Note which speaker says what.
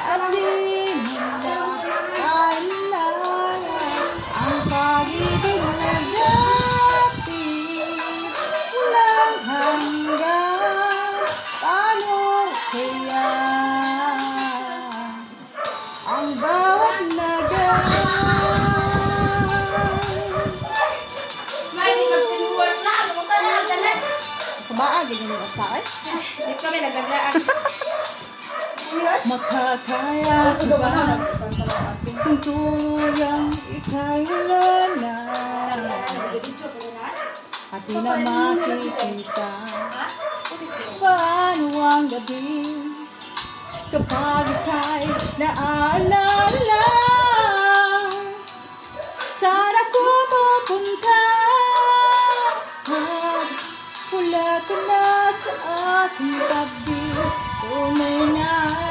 Speaker 1: at di nila kailangan ang pag-ibig na dati lang hanggang paano kaya ang bawat lagang.
Speaker 2: May di mag-teamwork na. Ano sa na? Dalan.
Speaker 1: Kumaan, ganyan yung asay.
Speaker 2: Dito kami nagaglaan.
Speaker 1: Makakaya ka ba kung tuluyang ika'y wala na at di na makikita paano ang gabi kapag ika'y naalala. Saan ako pupunta at wala ka na sa aking tabi? Tunay na